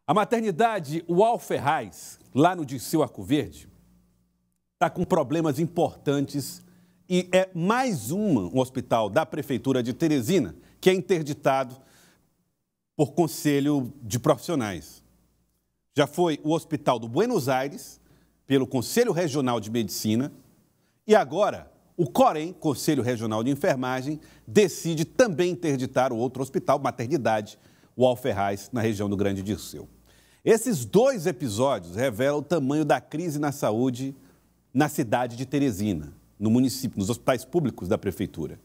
A maternidade Ual Ferraz, lá no Dirceu Arco Verde, está com problemas importantes e é mais um hospital da Prefeitura de Teresina que é interditado por conselho de profissionais. Já foi o Hospital do Buenos Aires, pelo Conselho Regional de Medicina, e agora o COREM, Conselho Regional de Enfermagem, decide também interditar o outro hospital, maternidade, Ual Ferraz, na região do Grande Dirceu. Esses dois episódios revelam o tamanho da crise na saúde na cidade de Teresina, no município, nos hospitais públicos da Prefeitura.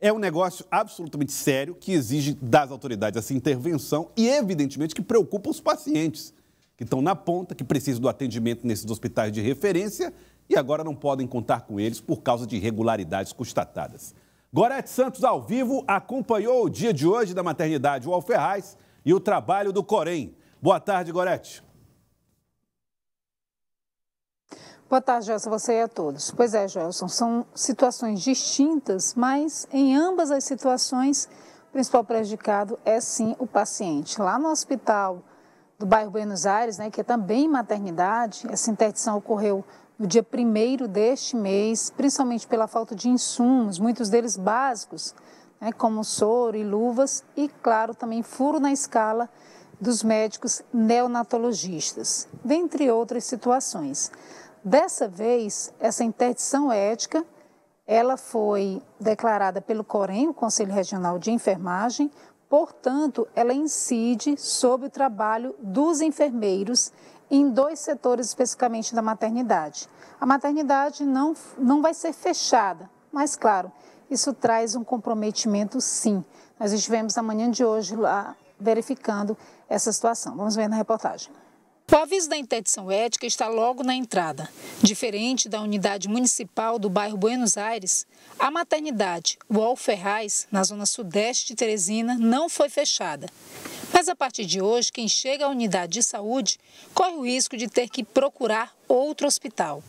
É um negócio absolutamente sério que exige das autoridades essa intervenção e, evidentemente, que preocupa os pacientes que estão na ponta, que precisam do atendimento nesses hospitais de referência e agora não podem contar com eles por causa de irregularidades constatadas. Gorete Santos, ao vivo, acompanhou o dia de hoje da maternidade Ual Ferraz e o trabalho do COREM. Boa tarde, Gorete. Boa tarde, Gelson, você e a todos. Pois é, Gelson, são situações distintas, mas em ambas as situações, o principal prejudicado é sim o paciente. Lá no hospital do bairro Buenos Aires, que é também maternidade, essa interdição ocorreu no dia 1º deste mês, principalmente pela falta de insumos, muitos deles básicos, como soro e luvas, e, claro, também furo na escala dos médicos neonatologistas, dentre outras situações. Dessa vez, essa interdição ética, ela foi declarada pelo COREM, o Conselho Regional de Enfermagem, portanto, ela incide sobre o trabalho dos enfermeiros em dois setores especificamente da maternidade. A maternidade não vai ser fechada, mas, claro, isso traz um comprometimento, sim. Nós estivemos na manhã de hoje lá verificando essa situação. Vamos ver na reportagem. O aviso da interdição ética está logo na entrada. Diferente da unidade municipal do bairro Buenos Aires, a maternidade Ual Ferraz, na zona sudeste de Teresina, não foi fechada. Mas a partir de hoje, quem chega à unidade de saúde corre o risco de ter que procurar outro hospital.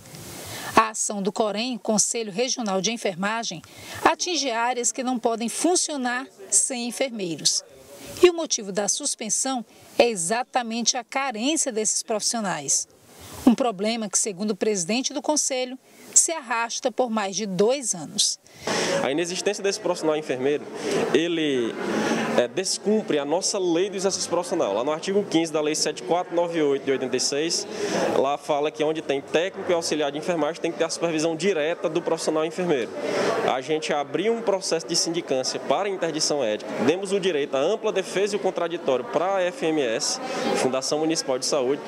A ação do COREM, Conselho Regional de Enfermagem, atinge áreas que não podem funcionar sem enfermeiros. E o motivo da suspensão é exatamente a carência desses profissionais. Um problema que, segundo o presidente do Conselho, se arrasta por mais de 2 anos. A inexistência desse profissional enfermeiro, ele descumpre a nossa lei do exercício profissional. Lá no artigo 15 da Lei 7498 de 86, lá fala que onde tem técnico e auxiliar de enfermagem tem que ter a supervisão direta do profissional enfermeiro. A gente abriu um processo de sindicância para interdição ética, demos o direito à ampla defesa e o contraditório para a FMS, Fundação Municipal de Saúde,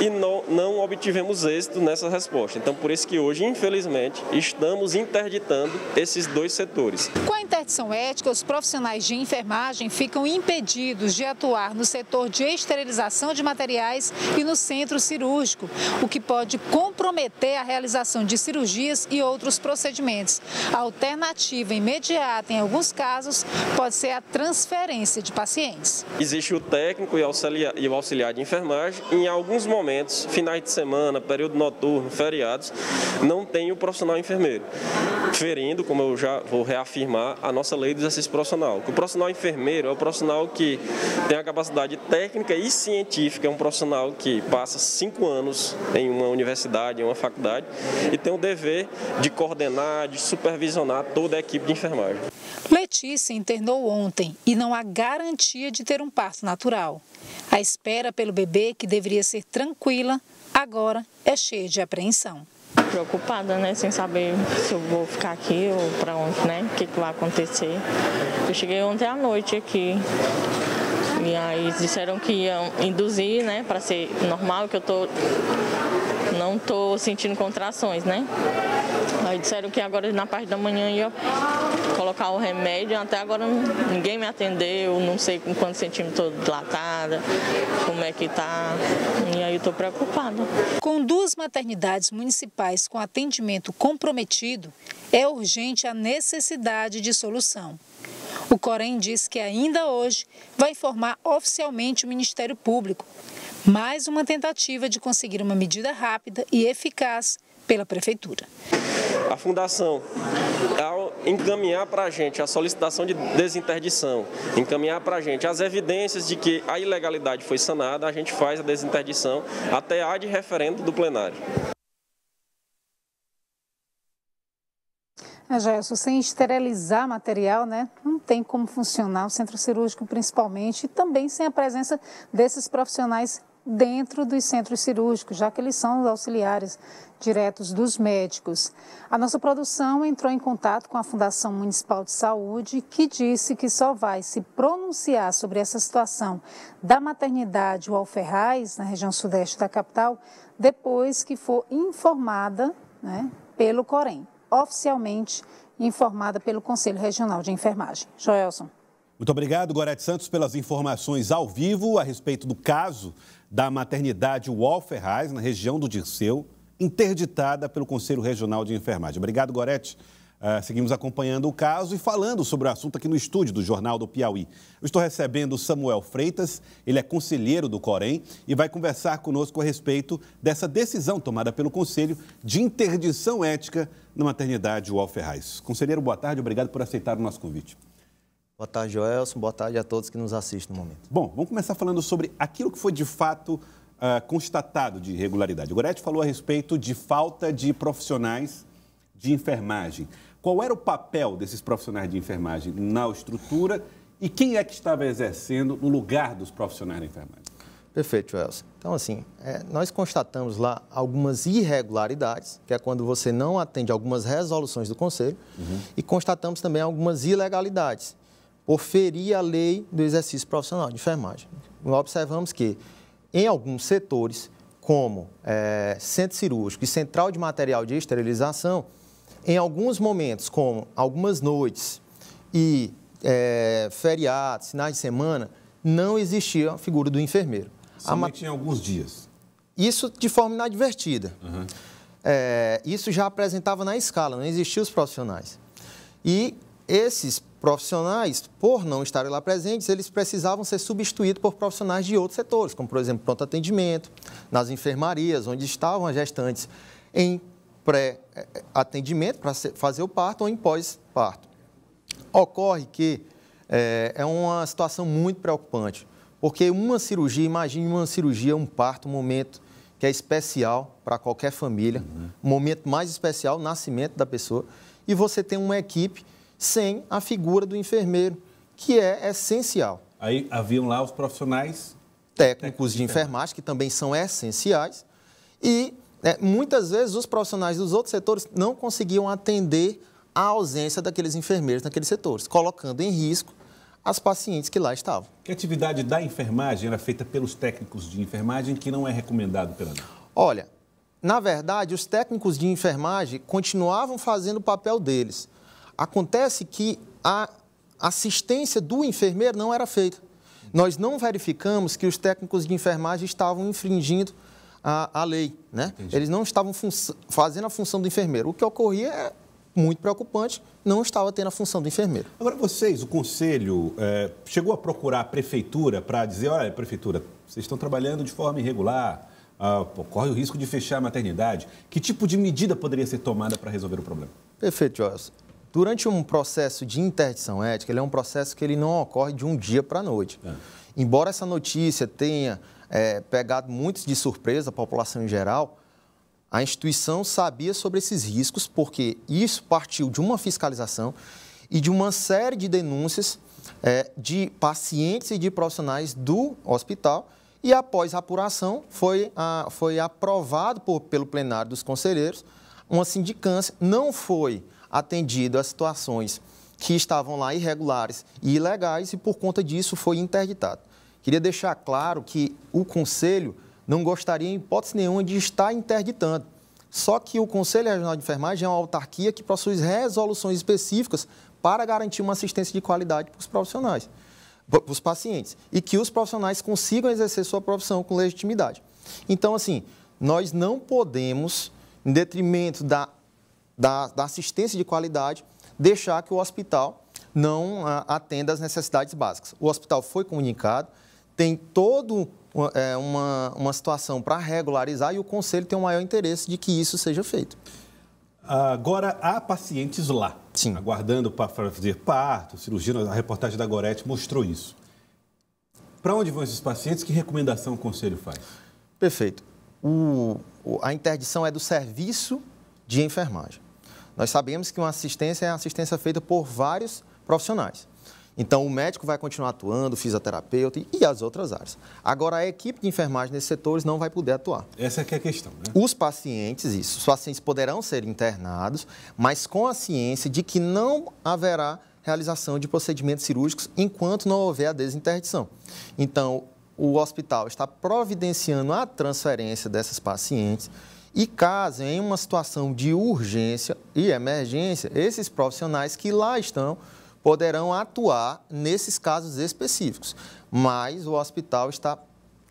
e não obtivemos êxito nessa resposta. Então, por isso que hoje, infelizmente, estamos interditando esses dois setores. Com a interdição ética, os profissionais de enfermagem ficam impedidos de atuar no setor de esterilização de materiais e no centro cirúrgico, o que pode comprometer a realização de cirurgias e outros procedimentos. A alternativa imediata, em alguns casos, pode ser a transferência de pacientes. Existe o técnico e o auxiliar de enfermagem. Em alguns momentos, finais de semana, período noturno, feriados, não tem o profissional enfermeiro, ferindo, como eu já vou reafirmar, a nossa lei do exercício profissional. O profissional enfermeiro é o profissional que tem a capacidade técnica e científica, é um profissional que passa 5 anos em uma universidade, em uma faculdade, e tem o dever de coordenar, de supervisionar toda a equipe de enfermagem. Letícia internou ontem e não há garantia de ter um parto natural. A espera pelo bebê, que deveria ser tranquila, agora é cheia de apreensão. Preocupada, sem saber se eu vou ficar aqui ou para onde, o que vai acontecer. Eu cheguei ontem à noite aqui e aí disseram que iam induzir, para ser normal, que eu não estou sentindo contrações, Aí disseram que agora na parte da manhã ia colocar o remédio, até agora ninguém me atendeu, não sei com quantos centímetros estou dilatada, como é que tá, e aí eu estou preocupada. Com 2 maternidades municipais com atendimento comprometido, é urgente a necessidade de solução. O COREM diz que ainda hoje vai informar oficialmente o Ministério Público. Mais uma tentativa de conseguir uma medida rápida e eficaz pela Prefeitura. A Fundação, ao encaminhar para a gente a solicitação de desinterdição, encaminhar para a gente as evidências de que a ilegalidade foi sanada, a gente faz a desinterdição até a de referendo do plenário. Gelson, sem esterilizar material, né, não tem como funcionar o centro cirúrgico, principalmente, e também sem a presença desses profissionais dentro dos centros cirúrgicos, já que eles são os auxiliares diretos dos médicos. A nossa produção entrou em contato com a Fundação Municipal de Saúde, que disse que só vai se pronunciar sobre essa situação da maternidade Ual Ferraz, na região sudeste da capital, depois que for informada, né, pelo Corém, oficialmente informada pelo Conselho Regional de Enfermagem. Joelson. Muito obrigado, Gorete Santos, pelas informações ao vivo a respeito do caso da maternidade Ual Ferraz, na região do Dirceu, interditada pelo Conselho Regional de Enfermagem. Obrigado, Gorete. Seguimos acompanhando o caso e falando sobre o assunto aqui no estúdio do Jornal do Piauí. Eu estou recebendo o Samuel Freitas, ele é conselheiro do Corém e vai conversar conosco a respeito dessa decisão tomada pelo Conselho de interdição ética na maternidade Ual Ferraz. Conselheiro, boa tarde, obrigado por aceitar o nosso convite. Boa tarde, Joelson. Boa tarde a todos que nos assistem no momento. Bom, vamos começar falando sobre aquilo que foi de fato constatado de irregularidade. O Gorete falou a respeito de falta de profissionais de enfermagem. Qual era o papel desses profissionais de enfermagem na estrutura e quem é que estava exercendo no lugar dos profissionais de enfermagem? Perfeito, Joelson. Então, assim, nós constatamos lá algumas irregularidades, que é quando você não atende algumas resoluções do Conselho, e constatamos também algumas ilegalidades, por ferir a lei do exercício profissional de enfermagem. Observamos que, em alguns setores, como centro cirúrgico e central de material de esterilização, em alguns momentos, como algumas noites e feriados, finais de semana, não existia a figura do enfermeiro. Somente em alguns dias. Isso de forma inadvertida. Isso já apresentava na escala, não existiam os profissionais. E esses profissionais, por não estarem lá presentes, eles precisavam ser substituídos por profissionais de outros setores, como, por exemplo, pronto atendimento, nas enfermarias, onde estavam as gestantes em pré-atendimento para fazer o parto ou em pós-parto. Ocorre que é uma situação muito preocupante, porque uma cirurgia, imagine uma cirurgia, um parto, um momento que é especial para qualquer família, um momento mais especial, o nascimento da pessoa, e você tem uma equipe sem a figura do enfermeiro, que é essencial. Aí haviam lá os profissionais técnicos de enfermagem, que também são essenciais, e muitas vezes os profissionais dos outros setores não conseguiam atender a ausência daqueles enfermeiros naqueles setores, colocando em risco as pacientes que lá estavam. Que atividade da enfermagem era feita pelos técnicos de enfermagem que não é recomendado pela lei? Olha, na verdade, os técnicos de enfermagem continuavam fazendo o papel deles. Acontece que a assistência do enfermeiro não era feita. Nós não verificamos que os técnicos de enfermagem estavam infringindo a lei, né? Entendi. Eles não estavam fazendo a função do enfermeiro. O que ocorria é muito preocupante, não estava tendo a função do enfermeiro. Agora, vocês, o Conselho, chegou a procurar a Prefeitura para dizer, olha, Prefeitura, vocês estão trabalhando de forma irregular, corre o risco de fechar a maternidade. Que tipo de medida poderia ser tomada para resolver o problema? Perfeito, Joelson. Durante um processo de interdição ética, ele é um processo que ele não ocorre de um dia para a noite. Embora essa notícia tenha pegado muitos de surpresa a população em geral, a instituição sabia sobre esses riscos, porque isso partiu de uma fiscalização e de uma série de denúncias de pacientes e de profissionais do hospital, e após a apuração foi aprovado pelo plenário dos conselheiros uma sindicância, não foi atendido a situações que estavam lá irregulares e ilegais e, por conta disso, foi interditado. Queria deixar claro que o Conselho não gostaria, em hipótese nenhuma, de estar interditando. Só que o Conselho Regional de Enfermagem é uma autarquia que possui resoluções específicas para garantir uma assistência de qualidade para os profissionais, para os pacientes, e que os profissionais consigam exercer sua profissão com legitimidade. Então, assim, nós não podemos, em detrimento da assistência de qualidade, deixar que o hospital não atenda às necessidades básicas. O hospital foi comunicado, tem todo uma situação para regularizar e o Conselho tem o maior interesse de que isso seja feito. Agora, há pacientes lá, sim, aguardando para fazer parto, cirurgia. A reportagem da Gorete mostrou isso. Para onde vão esses pacientes? Que recomendação o Conselho faz? Perfeito. A interdição é do serviço de enfermagem. Nós sabemos que uma assistência é uma assistência feita por vários profissionais. Então, o médico vai continuar atuando, o fisioterapeuta e as outras áreas. Agora, a equipe de enfermagem nesses setores não vai poder atuar. Essa é que é a questão, né? Os pacientes poderão ser internados, mas com a ciência de que não haverá realização de procedimentos cirúrgicos enquanto não houver a desinterdição. Então, o hospital está providenciando a transferência dessas pacientes e, caso em uma situação de urgência e emergência, esses profissionais que lá estão poderão atuar nesses casos específicos, mas o hospital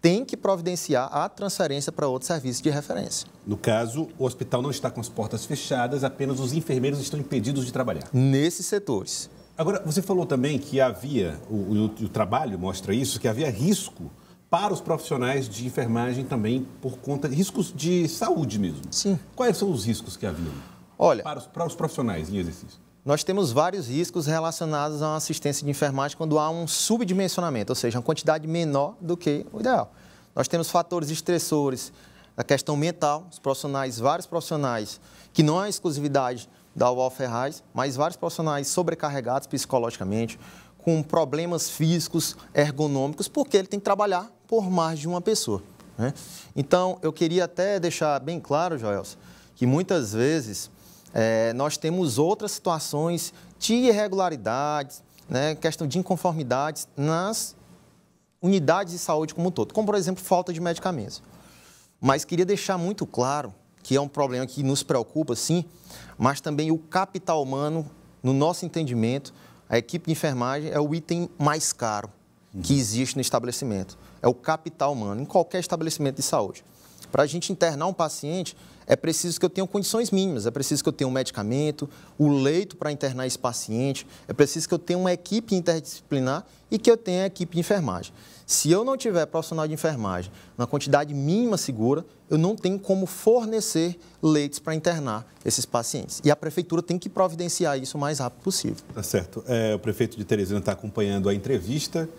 tem que providenciar a transferência para outro serviço de referência. No caso, o hospital não está com as portas fechadas, apenas os enfermeiros estão impedidos de trabalhar. Nesses setores. Agora, você falou também que havia, o trabalho mostra isso, que havia risco para os profissionais de enfermagem também por conta de riscos de saúde mesmo. Sim. Quais são os riscos que haviam? Olha, para os profissionais em exercício? Nós temos vários riscos relacionados a uma assistência de enfermagem quando há um subdimensionamento, ou seja, uma quantidade menor do que o ideal. Nós temos fatores estressores, a questão mental, vários profissionais, que não é exclusividade da UOL Ferraz, mas vários profissionais sobrecarregados psicologicamente, com problemas físicos, ergonômicos, porque ele tem que trabalhar por mais de uma pessoa, né? Então, eu queria até deixar bem claro, Joelson, que muitas vezes nós temos outras situações de irregularidades, né, questão de inconformidades nas unidades de saúde como um todo, como, por exemplo, falta de medicamentos. Mas queria deixar muito claro que é um problema que nos preocupa, sim, mas também o capital humano, no nosso entendimento, a equipe de enfermagem é o item mais caro que existe no estabelecimento. É o capital humano, em qualquer estabelecimento de saúde. Para a gente internar um paciente, é preciso que eu tenha condições mínimas, é preciso que eu tenha um medicamento, o leito para internar esse paciente, é preciso que eu tenha uma equipe interdisciplinar e que eu tenha a equipe de enfermagem. Se eu não tiver profissional de enfermagem na quantidade mínima segura, eu não tenho como fornecer leitos para internar esses pacientes. E a prefeitura tem que providenciar isso o mais rápido possível. Tá certo. O prefeito de Teresina está acompanhando a entrevista,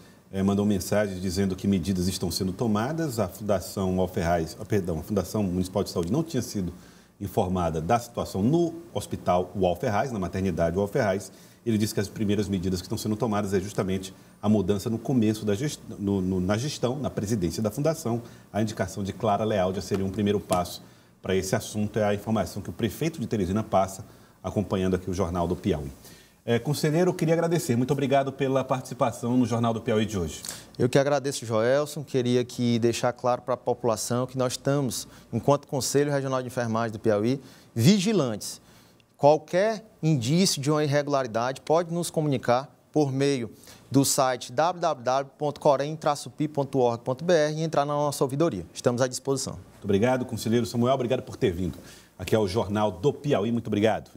mandou mensagem dizendo que medidas estão sendo tomadas. A Fundação a Fundação Municipal de Saúde não tinha sido informada da situação no hospital UOL Ferraz, na maternidade UOL Ferraz. Ele disse que as primeiras medidas que estão sendo tomadas é justamente a mudança no começo da na gestão, na presidência da Fundação. A indicação de Clara Leal já seria um primeiro passo para esse assunto. É a informação que o prefeito de Teresina passa, acompanhando aqui o Jornal do Piauí. Conselheiro, eu queria agradecer. Muito obrigado pela participação no Jornal do Piauí de hoje. Eu que agradeço, Joelson. Queria deixar claro para a população que nós estamos, enquanto Conselho Regional de Enfermagem do Piauí, vigilantes. Qualquer indício de uma irregularidade pode nos comunicar por meio do site www.corem-pi.org.br e entrar na nossa ouvidoria. Estamos à disposição. Muito obrigado, conselheiro Samuel. Obrigado por ter vindo aqui ao Jornal do Piauí. Muito obrigado.